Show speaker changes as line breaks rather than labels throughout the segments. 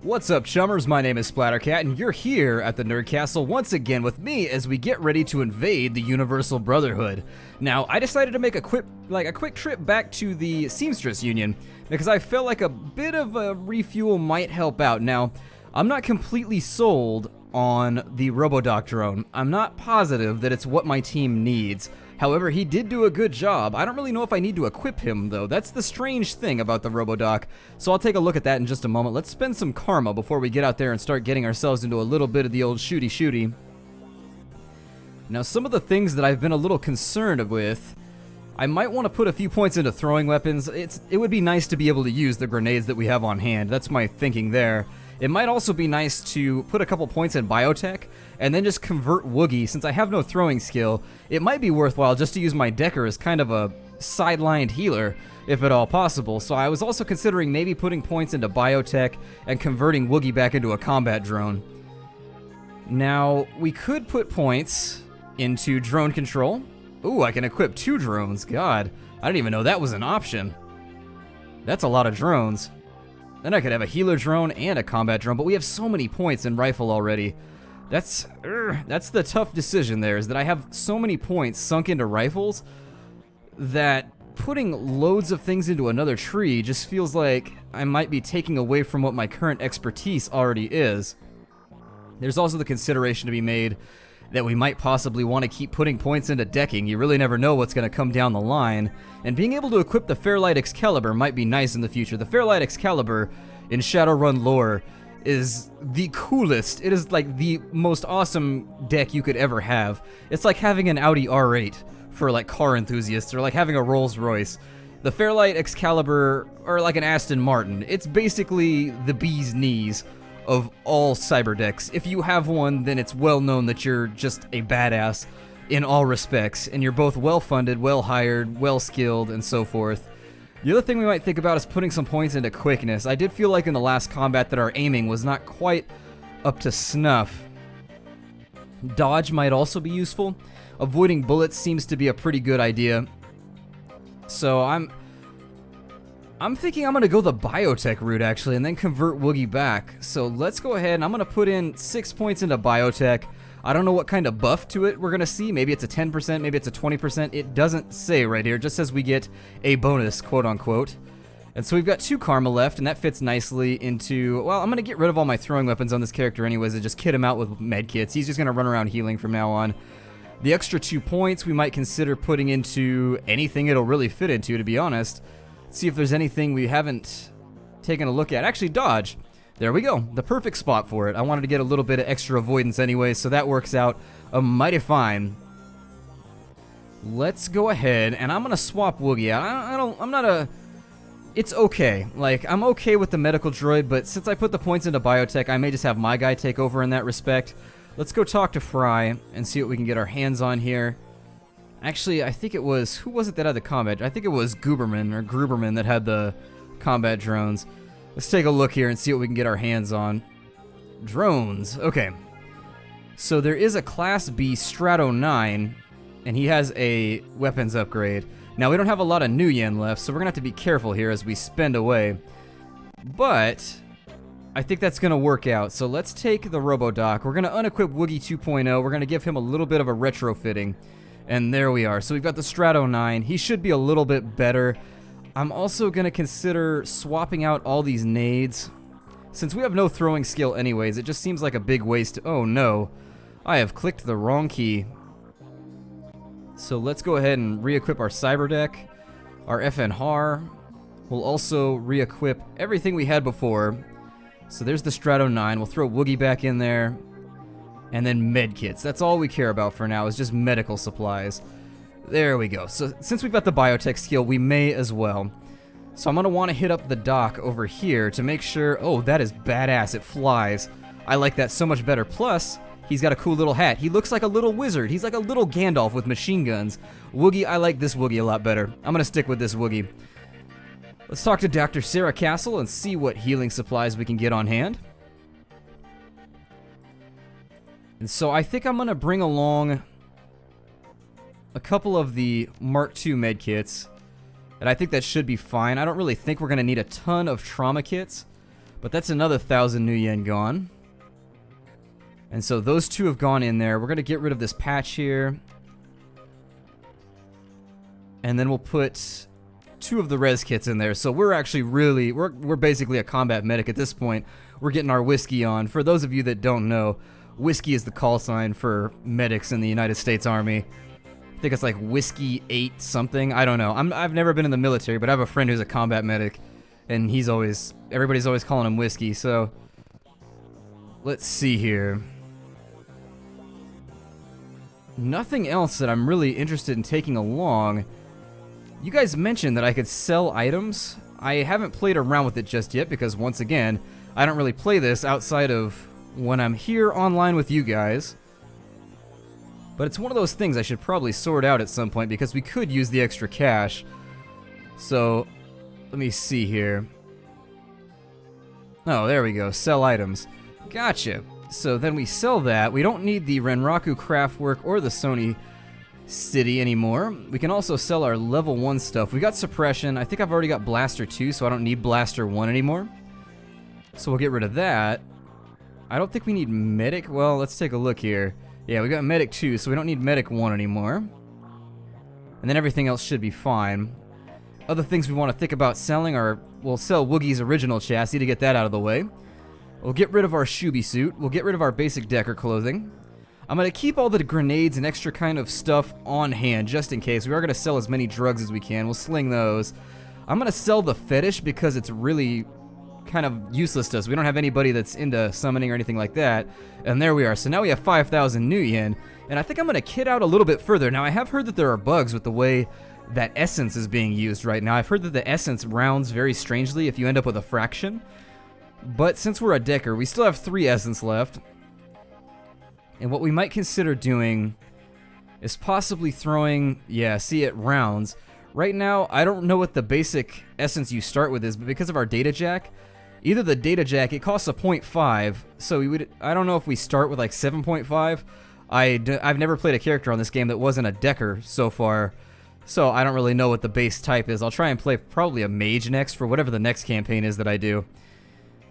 What's up, chummers? My name is Splattercat, and you're here at the Nerd Castle once again with me as we get ready to invade the Universal Brotherhood. Now, I decided to make a quick trip back to the Seamstress Union because I felt like a bit of a refuel might help out. Now, I'm not completely sold on the Robodoc drone. I'm not positive that it's what my team needs. However, he did do a good job. I don't really know if I need to equip him, though. That's the strange thing about the Robodoc. So I'll take a look at that in just a moment. Let's spend some karma before we get out there and start getting ourselves into a little bit of the old shooty-shooty. Now, some of the things that I've been a little concerned with, I might want to put a few points into throwing weapons. It would be nice to be able to use the grenades that we have on hand. That's my thinking there. It might also be nice to put a couple points in biotech and then just convert Woogie. Since I have no throwing skill, it might be worthwhile just to use my Decker as kind of a sidelined healer, if at all possible. So I was also considering maybe putting points into biotech and converting Woogie back into a combat drone. Now, we could put points into drone control. Ooh, I can equip 2 drones. God, I didn't even know that was an option. That's a lot of drones. Then I could have a healer drone and a combat drone, but we have so many points in rifle already. That's the tough decision there, is that I have so many points sunk into rifles that putting loads of things into another tree just feels like I might be taking away from what my current expertise already is. There's also the consideration to be made that we might possibly want to keep putting points into decking. You really never know what's going to come down the line. And being able to equip the Fairlight Excalibur might be nice in the future. The Fairlight Excalibur in Shadowrun lore is the coolest. It is like the most awesome deck you could ever have. It's like having an Audi R8 for like car enthusiasts, or like having a Rolls Royce. The Fairlight Excalibur, or like an Aston Martin, it's basically the bee's knees of all cyber decks. If you have one, then it's well known that you're just a badass in all respects, and you're both well funded, well hired, well skilled, and so forth. The other thing we might think about is putting some points into quickness. I did feel like in the last combat that our aiming was not quite up to snuff. Dodge might also be useful. Avoiding bullets seems to be a pretty good idea. So I'm thinking I'm going to go the biotech route, actually, and then convert Woogie back. So let's go ahead, and I'm going to put in 6 points into biotech. I don't know what kind of buff to it we're going to see. Maybe it's a 10%, maybe it's a 20%. It doesn't say right here. It just says we get a bonus, quote-unquote. And so we've got 2 karma left, and that fits nicely into... Well, I'm going to get rid of all my throwing weapons on this character anyways and just kit him out with medkits. He's just going to run around healing from now on. The extra 2 points we might consider putting into anything it'll really fit into, to be honest. See if there's anything we haven't taken a look at. Actually, dodge. There we go. The perfect spot for it. I wanted to get a little bit of extra avoidance anyway, so that works out mighty fine. Let's go ahead, and I'm going to swap Woogie out. It's okay. Like, I'm okay with the medical droid, but since I put the points into biotech, I may just have my guy take over in that respect. Let's go talk to Fry and see what we can get our hands on here. Actually, I think it was... Who was it that had the combat? I think it was Gruberman that had the combat drones. Let's take a look here and see what we can get our hands on. Drones. Okay. So there is a Class B Strato 9, and he has a weapons upgrade. Now, we don't have a lot of new yen left, so we're going to have to be careful here as we spend away. But I think that's going to work out. So let's take the Robodoc. We're going to unequip Woogie 2.0. We're going to give him a little bit of a retrofitting. And there we are. So we've got the Strato 9. He should be a little bit better. I'm also going to consider swapping out all these nades. Since we have no throwing skill anyways, it just seems like a big waste. Oh no. I have clicked the wrong key. So let's go ahead and re-equip our cyber deck. Our FNHAR. We'll also re-equip everything we had before. So there's the Strato 9. We'll throw Woogie back in there. And then medkits. That's all we care about for now, is just medical supplies. There we go. So since we've got the biotech skill, we may as well. So I'm going to want to hit up the dock over here to make sure... Oh, that is badass. It flies. I like that so much better. Plus, he's got a cool little hat. He looks like a little wizard. He's like a little Gandalf with machine guns. Woogie, I like this Woogie a lot better. I'm going to stick with this Woogie. Let's talk to Dr. Sarah Castle and see what healing supplies we can get on hand. And so I think I'm going to bring along a couple of the Mark II medkits, and I think that should be fine. I don't really think we're going to need a ton of trauma kits, But that's another 1,000 new yen gone. And so those two have gone in there. We're going to get rid of this patch here. And then we'll put 2 of the res kits in there. So we're actually really, we're basically a combat medic at this point. We're getting our whiskey on. For those of you that don't know, whiskey is the call sign for medics in the United States Army. I think it's like whiskey 8 something. I don't know. I've never been in the military, but I have a friend who's a combat medic, and everybody's always calling him whiskey. So let's see here. Nothing else that I'm really interested in taking along. You guys mentioned that I could sell items. I haven't played around with it just yet because, once again, I don't really play this outside of when I'm here online with you guys. But it's one of those things I should probably sort out at some point because we could use the extra cash. So, let me see here. Oh, there we go. Sell items. Gotcha. So then we sell that. We don't need the Renraku Craftwork or the Sony City anymore. We can also sell our level 1 stuff. We got Suppression. I think I've already got Blaster 2, so I don't need Blaster 1 anymore. So we'll get rid of that. I don't think we need Medic. Well, let's take a look here. Yeah, we got Medic 2, so we don't need Medic 1 anymore. And then everything else should be fine. Other things we want to think about selling are, we'll sell Woogie's original chassis to get that out of the way. We'll get rid of our Shubi suit. We'll get rid of our basic Decker clothing. I'm going to keep all the grenades and extra kind of stuff on hand just in case. We are going to sell as many drugs as we can. We'll sling those. I'm going to sell the fetish because it's really kind of useless to us. We don't have anybody that's into summoning or anything like that. And there we are. So now we have 5,000 new yen. And I think I'm going to kit out a little bit further. Now I have heard that there are bugs with the way that essence is being used right now. I've heard that the essence rounds very strangely if you end up with a fraction. But since we're a Decker, we still have 3 essence left. And what we might consider doing is possibly throwing, yeah, see it rounds. Right now, I don't know what the basic essence you start with is, but because of our data jack, either the data jack, it costs a 0.5, so I don't know if we start with like 7.5. I've never played a character on this game that wasn't a Decker so far, so I don't really know what the base type is. I'll try and play probably a mage next for whatever the next campaign is that I do.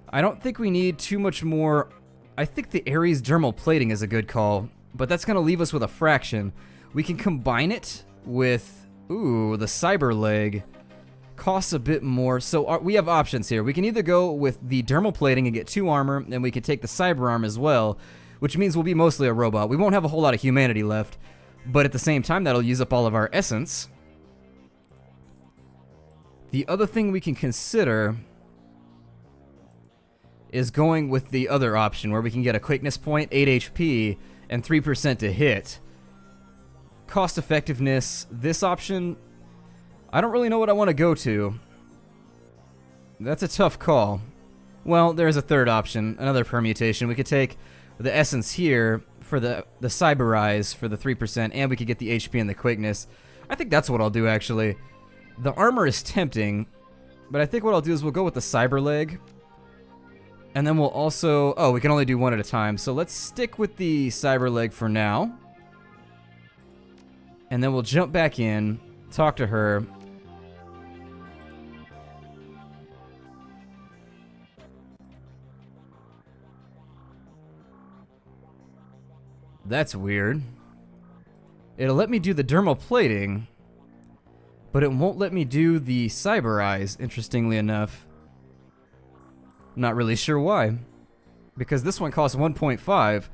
I don't think we need too much more. I think the Ares dermal plating is a good call, but that's going to leave us with a fraction. We can combine it with, ooh, the cyber leg. Costs a bit more, so we have options here. We can either go with the dermal plating and get 2 armor, and we can take the cyber arm as well, which means we'll be mostly a robot. We won't have a whole lot of humanity left, but at the same time, that'll use up all of our essence. The other thing we can consider is going with the other option where we can get a quickness point, 8 HP, and 3% to hit. Cost effectiveness, this option, I don't really know what I want to go to. That's a tough call. Well, there's a third option, another permutation. We could take the essence here for the cyber eyes for the 3%, and we could get the HP and the quickness. I think that's what I'll do, actually. The armor is tempting, but I think what I'll do is we'll go with the cyber leg. And then we'll also, oh, we can only do one at a time. So let's stick with the cyber leg for now. And then we'll jump back in, talk to her. That's weird. It'll let me do the dermal plating, but it won't let me do the cyber eyes, interestingly enough. Not really sure why. Because this one costs 1.5,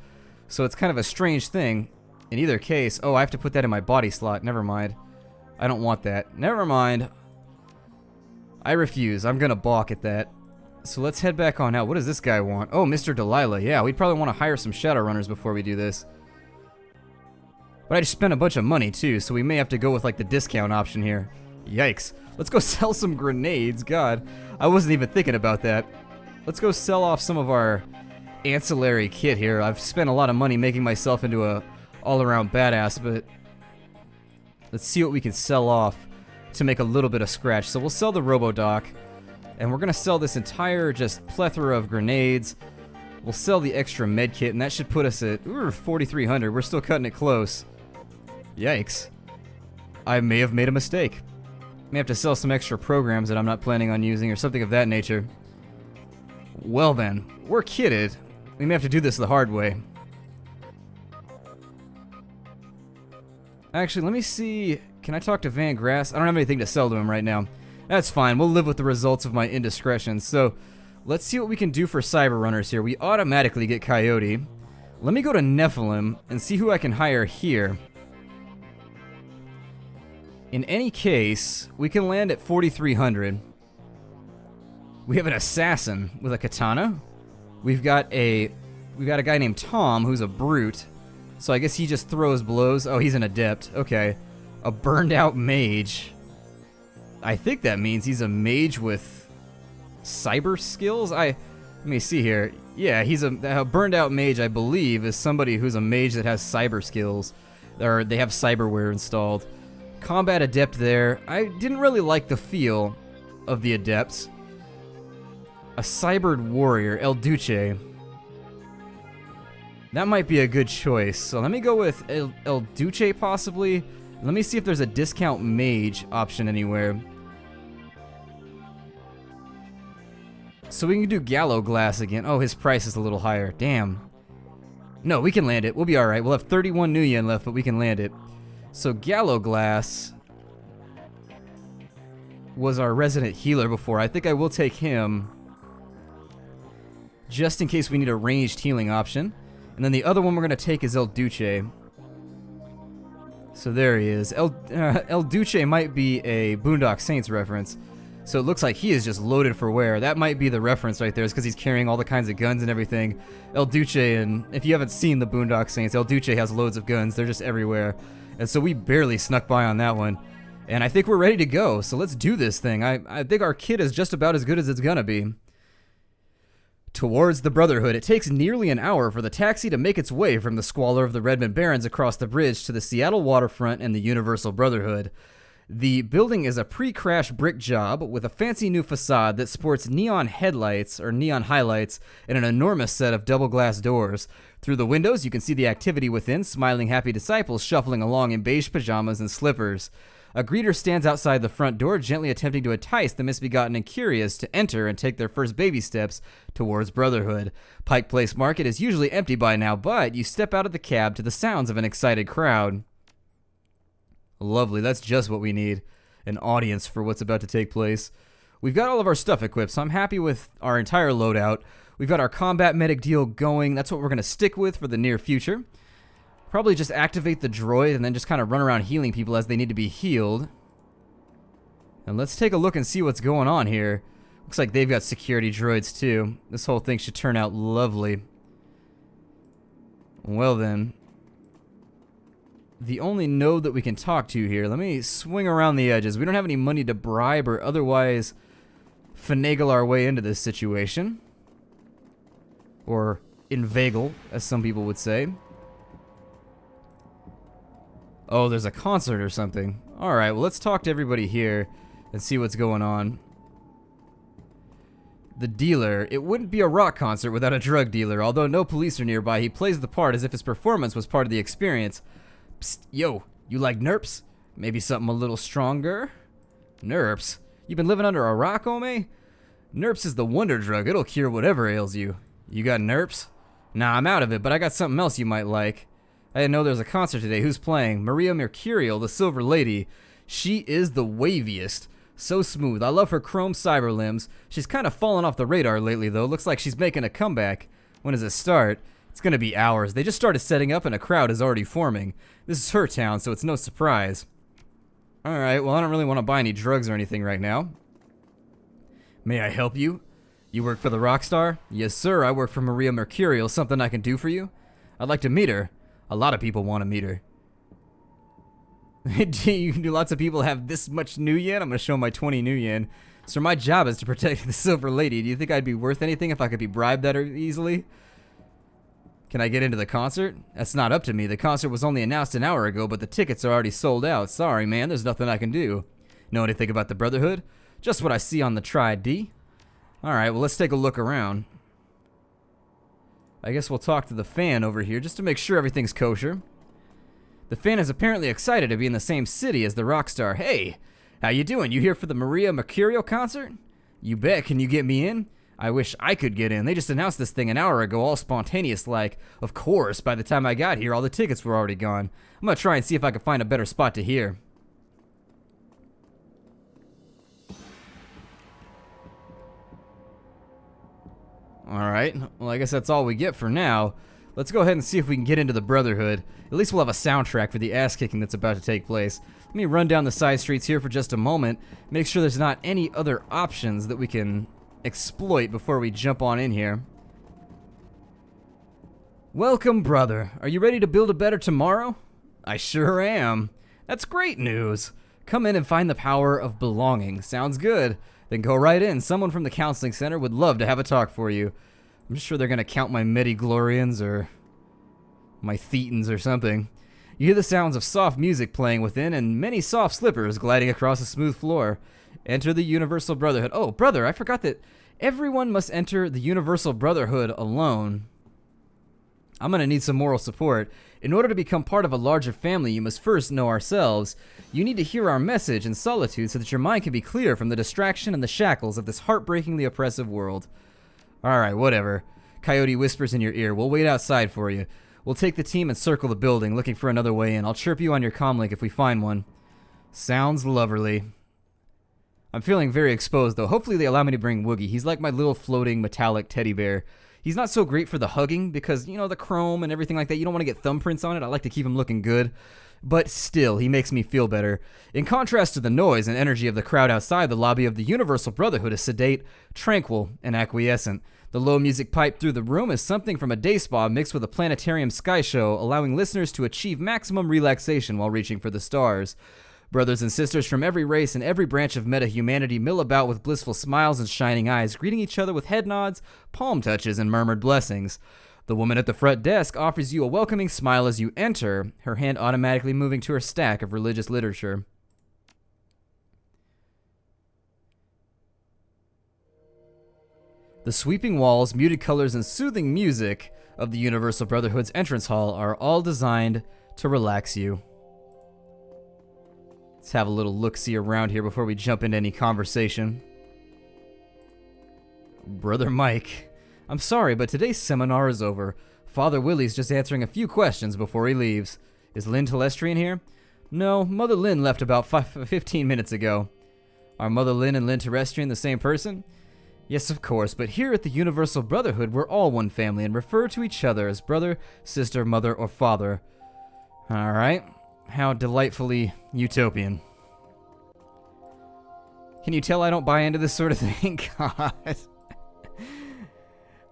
so it's kind of a strange thing. In either case, oh, I have to put that in my body slot. Never mind. I don't want that. Never mind. I refuse. I'm gonna balk at that. So let's head back on out. What does this guy want? Oh, Mr. Delilah. Yeah, we'd probably want to hire some Shadowrunners before we do this. But I just spent a bunch of money too, so we may have to go with like the discount option here. Yikes. Let's go sell some grenades. God, I wasn't even thinking about that. Let's go sell off some of our ancillary kit here. I've spent a lot of money making myself into a all-around badass, but let's see what we can sell off to make a little bit of scratch. So we'll sell the Robodoc, and we're gonna sell this entire just plethora of grenades. We'll sell the extra med kit, and that should put us at 4,300. We're still cutting it close. Yikes. I may have made a mistake. May have to sell some extra programs that I'm not planning on using or something of that nature. Well then, we're kitted. We may have to do this the hard way. Actually, let me see. Can I talk to Van Grass? I don't have anything to sell to him right now. That's fine. We'll live with the results of my indiscretions. So, let's see what we can do for cyber runners here. We automatically get Coyote. Let me go to Nephilim and see who I can hire here. In any case, we can land at 4,300. We have an assassin with a katana. We've got a guy named Tom who's a brute. So I guess he just throws blows. Oh, he's an adept. Okay. A burned out mage. I think that means he's a mage with cyber skills. Let me see here. Yeah, he's a burned out mage, I believe, is somebody who's a mage that has cyber skills. Or they have cyberware installed. Combat adept there. I didn't really like the feel of the adepts. A cybered warrior, El Duce. That might be a good choice. So let me go with El Duce possibly. Let me see if there's a discount mage option anywhere. So we can do Gallow Glass again. Oh, his price is a little higher. Damn. No, we can land it. We'll be alright. We'll have 31 new yen left, but we can land it. So Gallow Glass was our resident healer before. I think I will take him just in case we need a ranged healing option. And then the other one we're going to take is El Duce. So there he is. El Duce might be a Boondock Saints reference. So it looks like he is just loaded for wear. That might be the reference right there, is because he's carrying all the kinds of guns and everything. El Duce, and if you haven't seen the Boondock Saints, El Duce has loads of guns. They're just everywhere. And so we barely snuck by on that one. And I think we're ready to go. So let's do this thing. I think our kit is just about as good as it's going to be. Towards the Brotherhood, it takes nearly an hour for the taxi to make its way from the squalor of the Redmond Barrens across the bridge to the Seattle waterfront and the Universal Brotherhood. The building is a pre-crash brick job with a fancy new facade that sports neon headlights or neon highlights and an enormous set of double glass doors. Through the windows, you can see the activity within, smiling happy disciples shuffling along in beige pajamas and slippers. A greeter stands outside the front door, gently attempting to entice the misbegotten and curious to enter and take their first baby steps towards Brotherhood. Pike Place Market is usually empty by now, but you step out of the cab to the sounds of an excited crowd. Lovely, that's just what we need. An audience for what's about to take place. We've got all of our stuff equipped, so I'm happy with our entire loadout. We've got our combat medic deal going. That's what we're going to stick with for the near future. Probably just activate the droid and then just kind of run around healing people as they need to be healed. And let's take a look and see what's going on here. Looks like they've got security droids too. This whole thing should turn out lovely. Well then. The only node that we can talk to here. Let me swing around the edges. We don't have any money to bribe or otherwise finagle our way into this situation. Or inveigle, as some people would say. Oh, there's a concert or something. Alright, well let's talk to everybody here and see what's going on. The dealer. It wouldn't be a rock concert without a drug dealer. Although no police are nearby, he plays the part as if his performance was part of the experience. Psst, yo, you like nerps? Maybe something a little stronger? Nerps? You been living under a rock, Ome? Nerps is the wonder drug. It'll cure whatever ails you. You got nerps? Nah, I'm out of it, but I got something else you might like. I didn't know there was a concert today. Who's playing? Maria Mercurial, the Silver Lady. She is the waviest. So smooth. I love her chrome cyber limbs. She's kind of fallen off the radar lately, though. Looks like she's making a comeback. When does it start? It's gonna be hours. They just started setting up and a crowd is already forming. This is her town, so it's no surprise. Alright, well I don't really want to buy any drugs or anything right now. May I help you? You work for the rock star? Yes sir, I work for Maria Mercurial. Something I can do for you? I'd like to meet her. A lot of people want to meet her. Do lots of people have this much new yen? I'm going to show my 20 new yen. So my job is to protect the Silver Lady. Do you think I'd be worth anything if I could be bribed that easily? Can I get into the concert? That's not up to me. The concert was only announced an hour ago, but the tickets are already sold out. Sorry, man. There's nothing I can do. Know anything about the Brotherhood? Just what I see on the Tri-D. Alright, well let's take a look around. I guess we'll talk to the fan over here just to make sure everything's kosher. The fan is apparently excited to be in the same city as the rock star. Hey, how you doing? You here for the Maria Mercurial concert? You bet. Can you get me in? I wish I could get in. They just announced this thing an hour ago, all spontaneous like. Of course, by the time I got here, all the tickets were already gone. I'm gonna try and see if I can find a better spot to hear. Alright, well I guess that's all we get for now. Let's go ahead and see if we can get into the Brotherhood. At least we'll have a soundtrack for the ass-kicking that's about to take place. Let me run down the side streets here for just a moment, make sure there's not any other options that we can exploit before we jump on in here. Welcome, brother. Are you ready to build a better tomorrow? I sure am. That's great news. Come in and find the power of belonging. Sounds good. Then go right in. Someone from the counseling center would love to have a talk for you. I'm sure they're gonna count my midi-glorians or my thetans or something. You hear the sounds of soft music playing within and many soft slippers gliding across a smooth floor. Enter the Universal Brotherhood. Oh, brother, I forgot that everyone must enter the Universal Brotherhood alone. I'm gonna need some moral support. In order to become part of a larger family, you must first know ourselves. You need to hear our message in solitude so that your mind can be clear from the distraction and the shackles of this heartbreakingly oppressive world. Alright, whatever. Coyote whispers in your ear. We'll wait outside for you. We'll take the team and circle the building, looking for another way in. I'll chirp you on your comlink if we find one. Sounds lovely. I'm feeling very exposed, though. Hopefully they allow me to bring Woogie. He's like my little floating metallic teddy bear. He's not so great for the hugging because, you know, the chrome and everything like that. You don't want to get thumbprints on it. I like to keep him looking good. But still, he makes me feel better. In contrast to the noise and energy of the crowd outside, the lobby of the Universal Brotherhood is sedate, tranquil, and acquiescent. The low music piped through the room is something from a day spa mixed with a planetarium sky show, allowing listeners to achieve maximum relaxation while reaching for the stars. Brothers and sisters from every race and every branch of meta-humanity mill about with blissful smiles and shining eyes, greeting each other with head nods, palm touches, and murmured blessings. The woman at the front desk offers you a welcoming smile as you enter, her hand automatically moving to her stack of religious literature. The sweeping walls, muted colors, and soothing music of the Universal Brotherhood's entrance hall are all designed to relax you. Let's have a little look-see around here before we jump into any conversation. Brother Mike, I'm sorry, but today's seminar is over. Father Willie's just answering a few questions before he leaves. Is Lynn Telestrian here? No, Mother Lynn left about 15 minutes ago. Are Mother Lynn and Lynn Terrestrian the same person? Yes, of course, but here at the Universal Brotherhood, we're all one family and refer to each other as brother, sister, mother, or father. Alright. How delightfully utopian. Can you tell I don't buy into this sort of thing? God.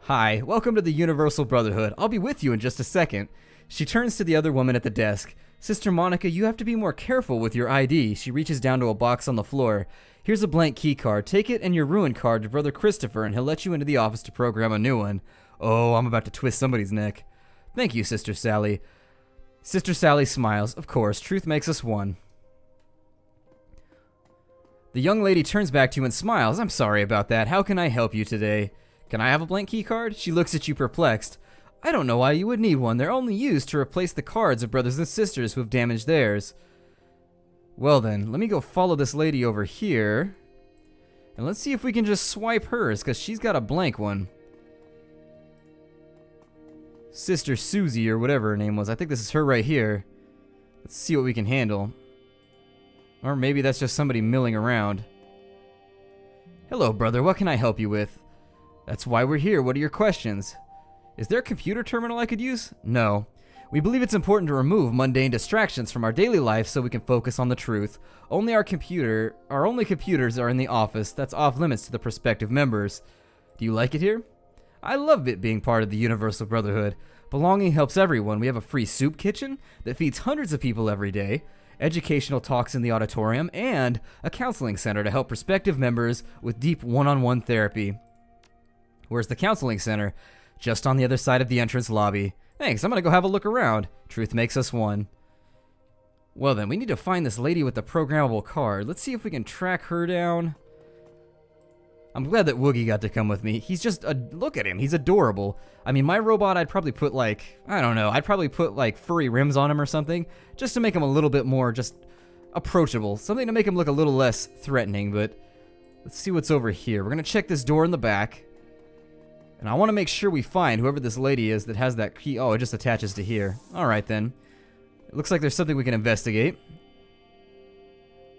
Hi, welcome to the Universal Brotherhood. I'll be with you in just a second. She turns to the other woman at the desk. Sister Monica, you have to be more careful with your ID. She reaches down to a box on the floor. Here's a blank key card. Take it and your ruin card to Brother Christopher, and he'll let you into the office to program a new one. Oh, I'm about to twist somebody's neck. Thank you, Sister Sally. Sister Sally smiles. Of course, truth makes us one. The young lady turns back to you and smiles. I'm sorry about that. How can I help you today? Can I have a blank key card? She looks at you perplexed. I don't know why you would need one. They're only used to replace the cards of brothers and sisters who have damaged theirs. Well then, let me go follow this lady over here. And let's see if we can just swipe hers, because she's got a blank one. Sister Susie, or whatever her name was. I think this is her right here. Let's see what we can handle. Or maybe that's just somebody milling around. Hello, brother. What can I help you with? That's why we're here. What are your questions? Is there a computer terminal I could use? No. We believe it's important to remove mundane distractions from our daily life so we can focus on the truth. Our only computers are in the office. That's off limits to the prospective members. Do you like it here? I love it being part of the Universal Brotherhood. Belonging helps everyone. We have a free soup kitchen that feeds hundreds of people every day, educational talks in the auditorium, and a counseling center to help prospective members with deep one-on-one therapy. Where's the counseling center? Just on the other side of the entrance lobby. Thanks, I'm gonna go have a look around. Truth makes us one. Well then, we need to find this lady with the programmable card. Let's see if we can track her down. I'm glad that Woogie got to come with me. He's just, look at him, he's adorable. I mean, my robot, I'd probably put like, I don't know, I'd probably put like furry rims on him or something, just to make him a little bit more just approachable. Something to make him look a little less threatening, but let's see what's over here. We're gonna check this door in the back. And I want to make sure we find whoever this lady is that has that key. Oh, it just attaches to here. Alright then. It looks like there's something we can investigate.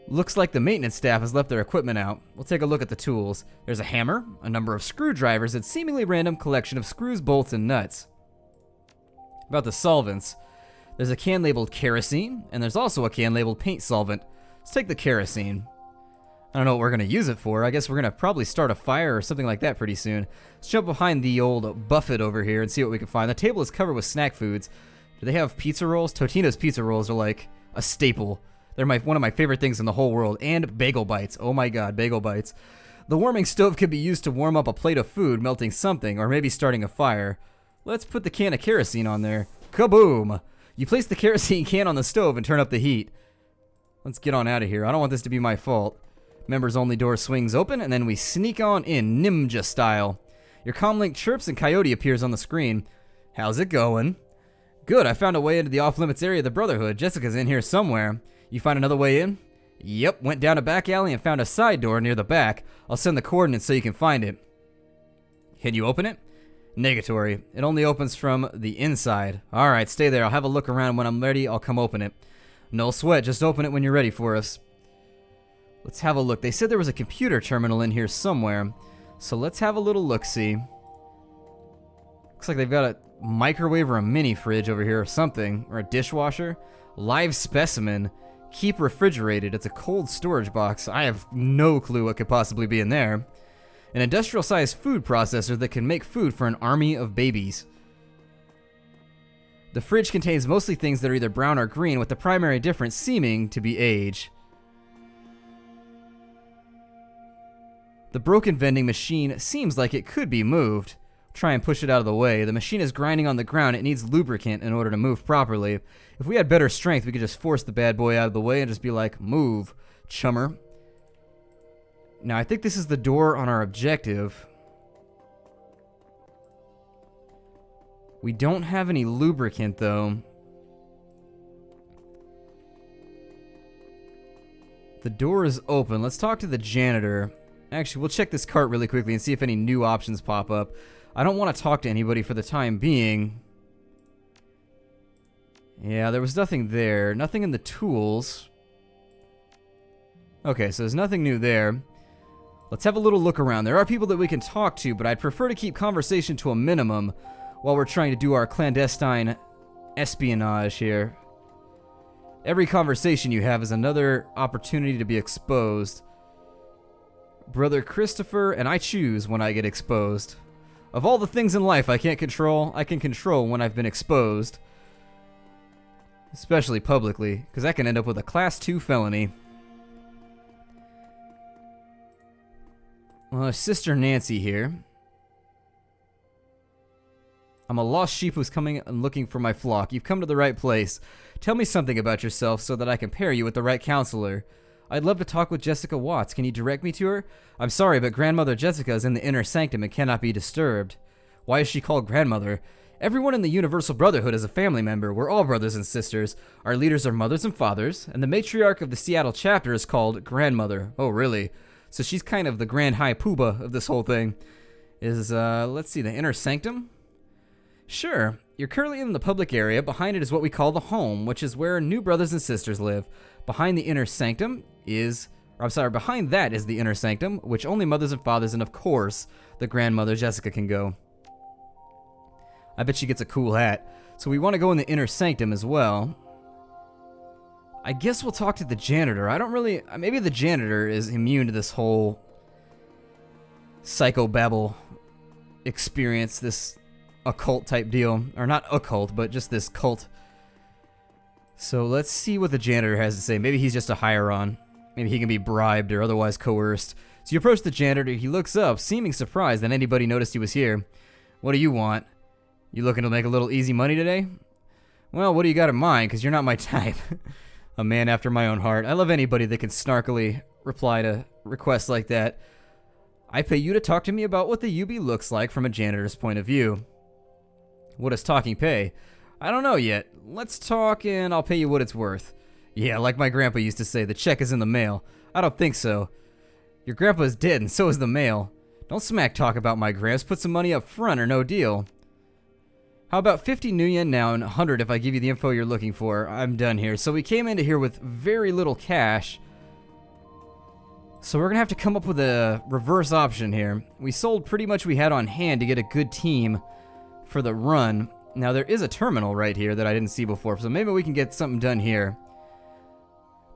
Looks like the maintenance staff has left their equipment out. We'll take a look at the tools. There's a hammer, a number of screwdrivers, and seemingly random collection of screws, bolts, and nuts. About the solvents. There's a can labeled kerosene, and there's also a can labeled paint solvent. Let's take the kerosene. I don't know what we're going to use it for. I guess we're going to probably start a fire or something like that pretty soon. Let's jump behind the old buffet over here and see what we can find. The table is covered with snack foods. Do they have pizza rolls? Totino's pizza rolls are like a staple. They're one of my favorite things in the whole world. And bagel bites. Oh my god, bagel bites. The warming stove could be used to warm up a plate of food, melting something, or maybe starting a fire. Let's put the can of kerosene on there. Kaboom! You place the kerosene can on the stove and turn up the heat. Let's get on out of here. I don't want this to be my fault. Members only door swings open, and then we sneak on in, ninja style. Your comlink chirps and Coyote appears on the screen. How's it going? Good, I found a way into the off-limits area of the Brotherhood. Jessica's in here somewhere. You find another way in? Yep, went down a back alley and found a side door near the back. I'll send the coordinates so you can find it. Can you open it? Negatory. It only opens from the inside. Alright, stay there. I'll have a look around. When I'm ready, I'll come open it. No sweat, just open it when you're ready for us. Let's have a look. They said there was a computer terminal in here somewhere. So let's have a little look-see. Looks like they've got a microwave or a mini fridge over here or something. Or a dishwasher. Live specimen. Keep refrigerated. It's a cold storage box. I have no clue what could possibly be in there. An industrial-sized food processor that can make food for an army of babies. The fridge contains mostly things that are either brown or green, with the primary difference seeming to be age. The broken vending machine seems like it could be moved. Try and push it out of the way. The machine is grinding on the ground. It needs lubricant in order to move properly. If we had better strength, we could just force the bad boy out of the way and just be like, move, chummer. Now, I think this is the door on our objective. We don't have any lubricant, though. The door is open. Let's talk to the janitor. Actually, we'll check this cart really quickly and see if any new options pop up. I don't want to talk to anybody for the time being. Yeah, there was nothing there. Nothing in the tools. Okay, so there's nothing new there. Let's have a little look around. There are people that we can talk to, but I'd prefer to keep conversation to a minimum while we're trying to do our clandestine espionage here. Every conversation you have is another opportunity to be exposed. Brother Christopher, and I choose when I get exposed. Of all the things in life I can't control, I can control when I've been exposed. Especially publicly, because that can end up with a Class 2 felony. Well, Sister Nancy here. I'm a lost sheep who's coming and looking for my flock. You've come to the right place. Tell me something about yourself so that I can pair you with the right counselor. I'd love to talk with Jessica Watts. Can you direct me to her? I'm sorry, but Grandmother Jessica is in the inner sanctum and cannot be disturbed. Why is she called Grandmother? Everyone in the Universal Brotherhood is a family member. We're all brothers and sisters. Our leaders are mothers and fathers, and the matriarch of the Seattle chapter is called Grandmother. Oh, really? So she's kind of the grand high poobah of this whole thing. Let's see, the inner sanctum? Sure. You're currently in the public area. Behind it is what we call the home, which is where new brothers and sisters live. Behind the inner sanctum behind that is the inner sanctum, which only mothers and fathers and, of course, the grandmother Jessica can go. I bet she gets a cool hat. So we want to go in the inner sanctum as well. I guess we'll talk to the janitor. Maybe the janitor is immune to this whole psychobabble experience, this occult type deal. Or not occult, but just this cult. So let's see what the janitor has to say. Maybe he's just a hire-on. Maybe he can be bribed or otherwise coerced. So you approach the janitor. He looks up, seeming surprised that anybody noticed he was here. What do you want? You looking to make a little easy money today? Well, what do you got in mind? Because you're not my type. A man after my own heart. I love anybody that can snarkily reply to requests like that. I pay you to talk to me about what the UB looks like from a janitor's point of view. What does talking pay? I don't know yet. Let's talk and I'll pay you what it's worth. Yeah, like my grandpa used to say, the check is in the mail. I don't think so. Your grandpa is dead and so is the mail. Don't smack talk about my gramps. Put some money up front or no deal. How about 50 new yen now and 100 if I give you the info you're looking for? I'm done here. So we came into here with very little cash. So we're going to have to come up with a reverse option here. We sold pretty much we had on hand to get a good team for the run. Now there is a terminal right here that I didn't see before, so maybe we can get something done here.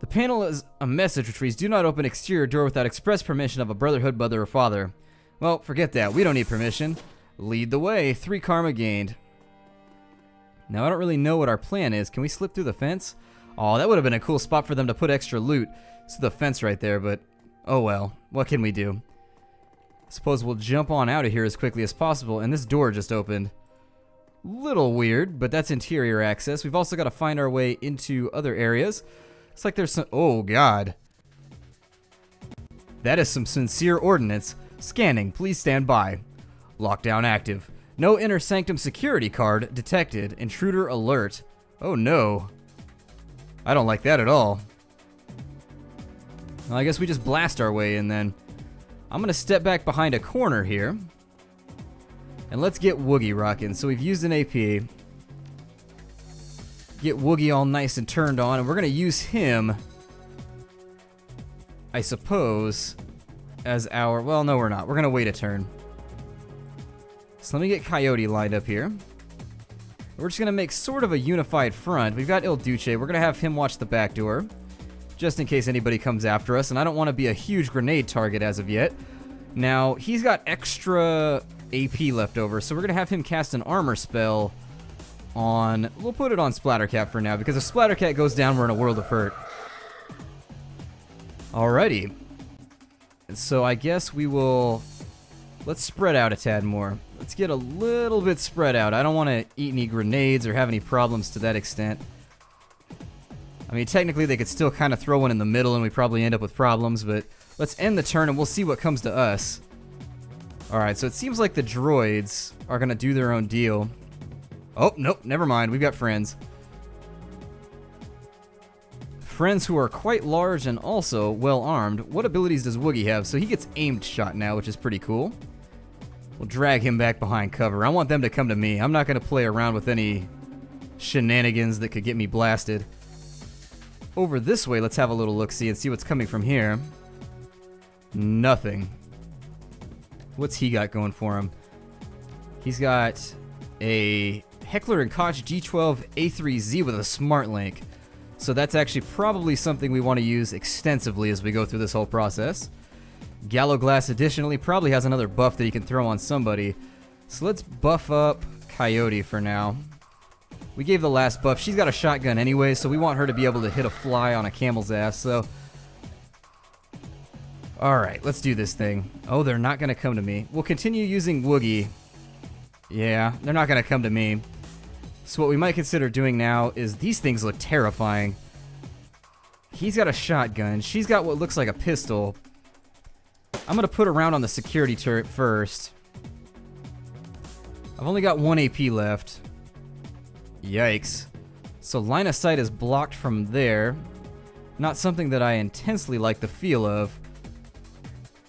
The panel is a message which reads, do not open exterior door without express permission of a brotherhood mother or father. Well, forget that. We don't need permission. Lead the way. 3 karma gained. Now, I don't really know what our plan is. Can we slip through the fence? Oh, that would have been a cool spot for them to put extra loot. It's the fence right there, but oh well. What can we do? Suppose we'll jump on out of here as quickly as possible, and this door just opened. Little weird, but that's interior access. We've also got to find our way into other areas. It's like there's some... Oh, God. That is some sincere ordnance. Scanning. Please stand by. Lockdown active. No inner sanctum security card detected. Intruder alert. Oh no. I don't like that at all. Well, I guess we just blast our way in then. I'm gonna step back behind a corner here. And let's get Woogie rocking. So we've used an AP. Get Woogie all nice and turned on, and we're gonna use him, I suppose, as our... Well, no we're not. We're gonna wait a turn. So let me get Coyote lined up here. We're just going to make sort of a unified front. We've got Il Duce. We're going to have him watch the back door, just in case anybody comes after us. And I don't want to be a huge grenade target as of yet. Now, he's got extra AP left over, so we're going to have him cast an armor spell on... We'll put it on Splattercat for now, because if Splattercat goes down, we're in a world of hurt. Alrighty. So I guess we will... Let's spread out a tad more. Let's get a little bit spread out. I don't want to eat any grenades or have any problems to that extent. I mean, technically they could still kind of throw one in the middle and we probably end up with problems, but let's end the turn and we'll see what comes to us. Alright, so it seems like the droids are going to do their own deal. Oh, nope, never mind. We've got friends. Friends who are quite large and also well-armed. What abilities does Woogie have? So he gets aimed shot now, which is pretty cool. We'll drag him back behind cover. I want them to come to me. I'm not going to play around with any shenanigans that could get me blasted. Over this way, let's have a little look-see and see what's coming from here. Nothing. What's he got going for him? He's got a Heckler & Koch G12 A3Z with a smart link. So that's actually probably something we want to use extensively as we go through this whole process. Gallowglass additionally probably has another buff that he can throw on somebody. So let's buff up Coyote for now. We gave the last buff. She's got a shotgun anyway, so we want her to be able to hit a fly on a camel's ass, so... Alright, let's do this thing. Oh, they're not going to come to me. We'll continue using Woogie. Yeah, they're not going to come to me. So what we might consider doing now is... These things look terrifying. He's got a shotgun. She's got what looks like a pistol. I'm going to put a round on the security turret first. I've only got 1 AP left. Yikes. So line of sight is blocked from there. Not something that I intensely like the feel of.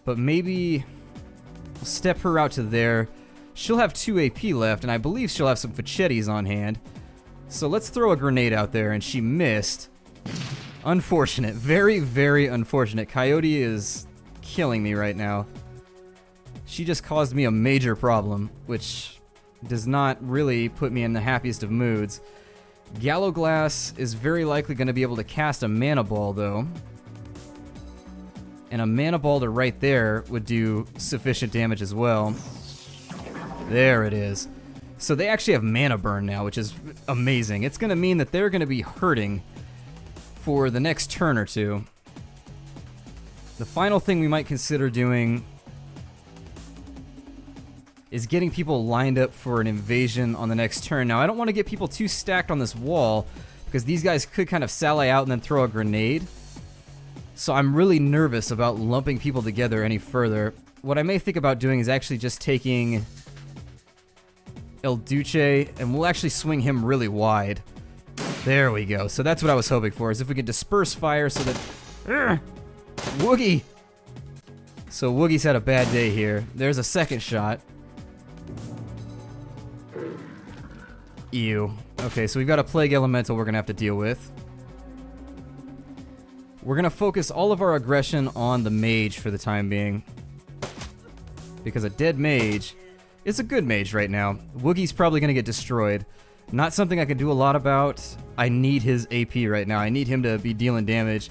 But maybe we'll step her out to there. She'll have 2 AP left, and I believe she'll have some fachettes on hand. So let's throw a grenade out there, and she missed. Unfortunate. Very, very unfortunate. Coyote is killing me right now. She just caused me a major problem, which does not really put me in the happiest of moods. Gallowglass is very likely going to be able to cast a mana ball, though. And a mana ball to right there would do sufficient damage as well. There it is. So they actually have mana burn now, which is amazing. It's going to mean that they're going to be hurting for the next turn or two. The final thing we might consider doing is getting people lined up for an invasion on the next turn. Now, I don't want to get people too stacked on this wall because these guys could kind of sally out and then throw a grenade. So I'm really nervous about lumping people together any further. What I may think about doing is actually just taking El Duce, and we'll actually swing him really wide. There we go. So that's what I was hoping for, is if we could disperse fire so that... Woogie! So Woogie's had a bad day here. There's a second shot. Ew. Okay, so we've got a plague elemental we're gonna have to deal with. We're gonna focus all of our aggression on the mage for the time being, because a dead mage is a good mage right now. Woogie's probably gonna get destroyed. Not something I can do a lot about. I need his AP right now. I need him to be dealing damage.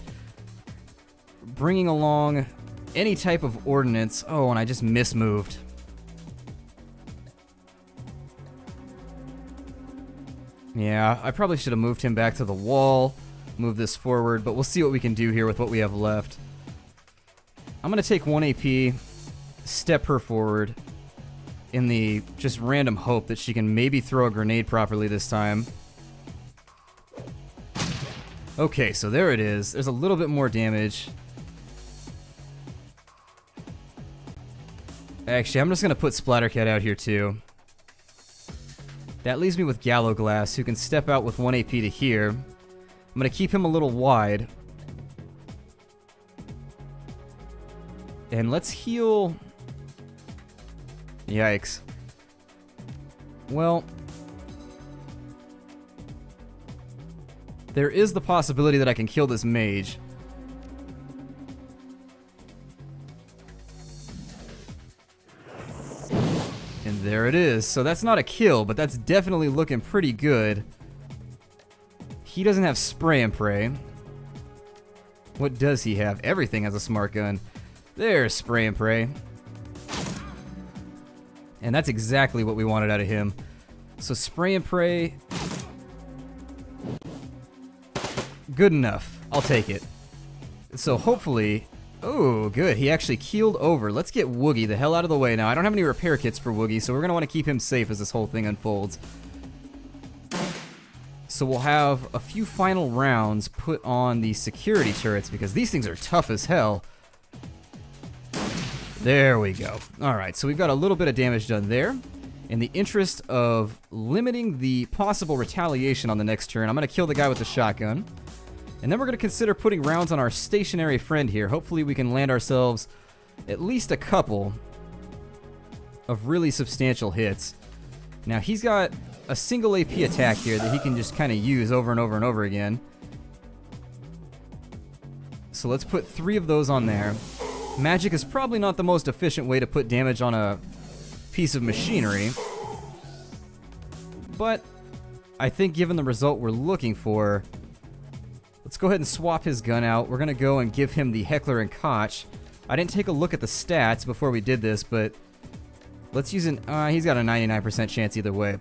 Bringing along any type of ordnance. Oh, and I just mismoved. Yeah, I probably should have moved him back to the wall, move this forward, but we'll see what we can do here with what we have left. I'm gonna take 1 AP, step her forward, in the just random hope that she can maybe throw a grenade properly this time. Okay, so there it is. There's a little bit more damage. Actually, I'm just gonna put Splattercat out here too. That leaves me with Gallowglass, who can step out with 1 AP to here. I'm gonna keep him a little wide. And let's heal... Yikes. Well... there is the possibility that I can kill this mage. And there it is. So that's not a kill, but that's definitely looking pretty good. He doesn't have spray and pray. What does he have? Everything has a smart gun. There's spray and pray. And that's exactly what we wanted out of him. So spray and pray. Good enough. I'll take it. So hopefully... oh, good. He actually keeled over. Let's get Woogie the hell out of the way now. I don't have any repair kits for Woogie, so we're going to want to keep him safe as this whole thing unfolds. So we'll have a few final rounds put on the security turrets, because these things are tough as hell. There we go. Alright, so we've got a little bit of damage done there. In the interest of limiting the possible retaliation on the next turn, I'm going to kill the guy with the shotgun. And then we're going to consider putting rounds on our stationary friend here. Hopefully we can land ourselves at least a couple of really substantial hits. Now he's got a single AP attack here that he can just kind of use over and over and over again. So let's put 3 of those on there. Magic is probably not the most efficient way to put damage on a piece of machinery, but I think given the result we're looking for, let's go ahead and swap his gun out. We're gonna go and give him the Heckler and Koch. I didn't take a look at the stats before we did this, but let's use an... he's got a 99% chance either way.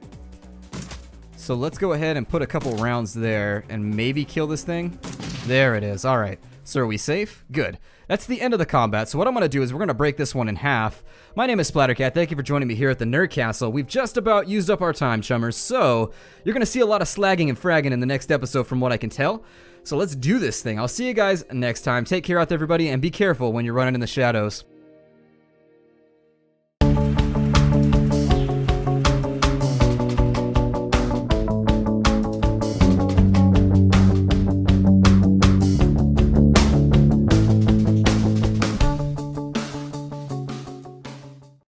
So let's go ahead and put a couple rounds there and maybe kill this thing. There it is. Alright. So are we safe? Good. That's the end of the combat, so what I'm going to do is we're going to break this one in half. My name is Splattercat, thank you for joining me here at the Nerd Castle. We've just about used up our time, chummers, so you're going to see a lot of slagging and fragging in the next episode from what I can tell. So let's do this thing. I'll see you guys next time. Take care out there, everybody, and be careful when you're running in the shadows.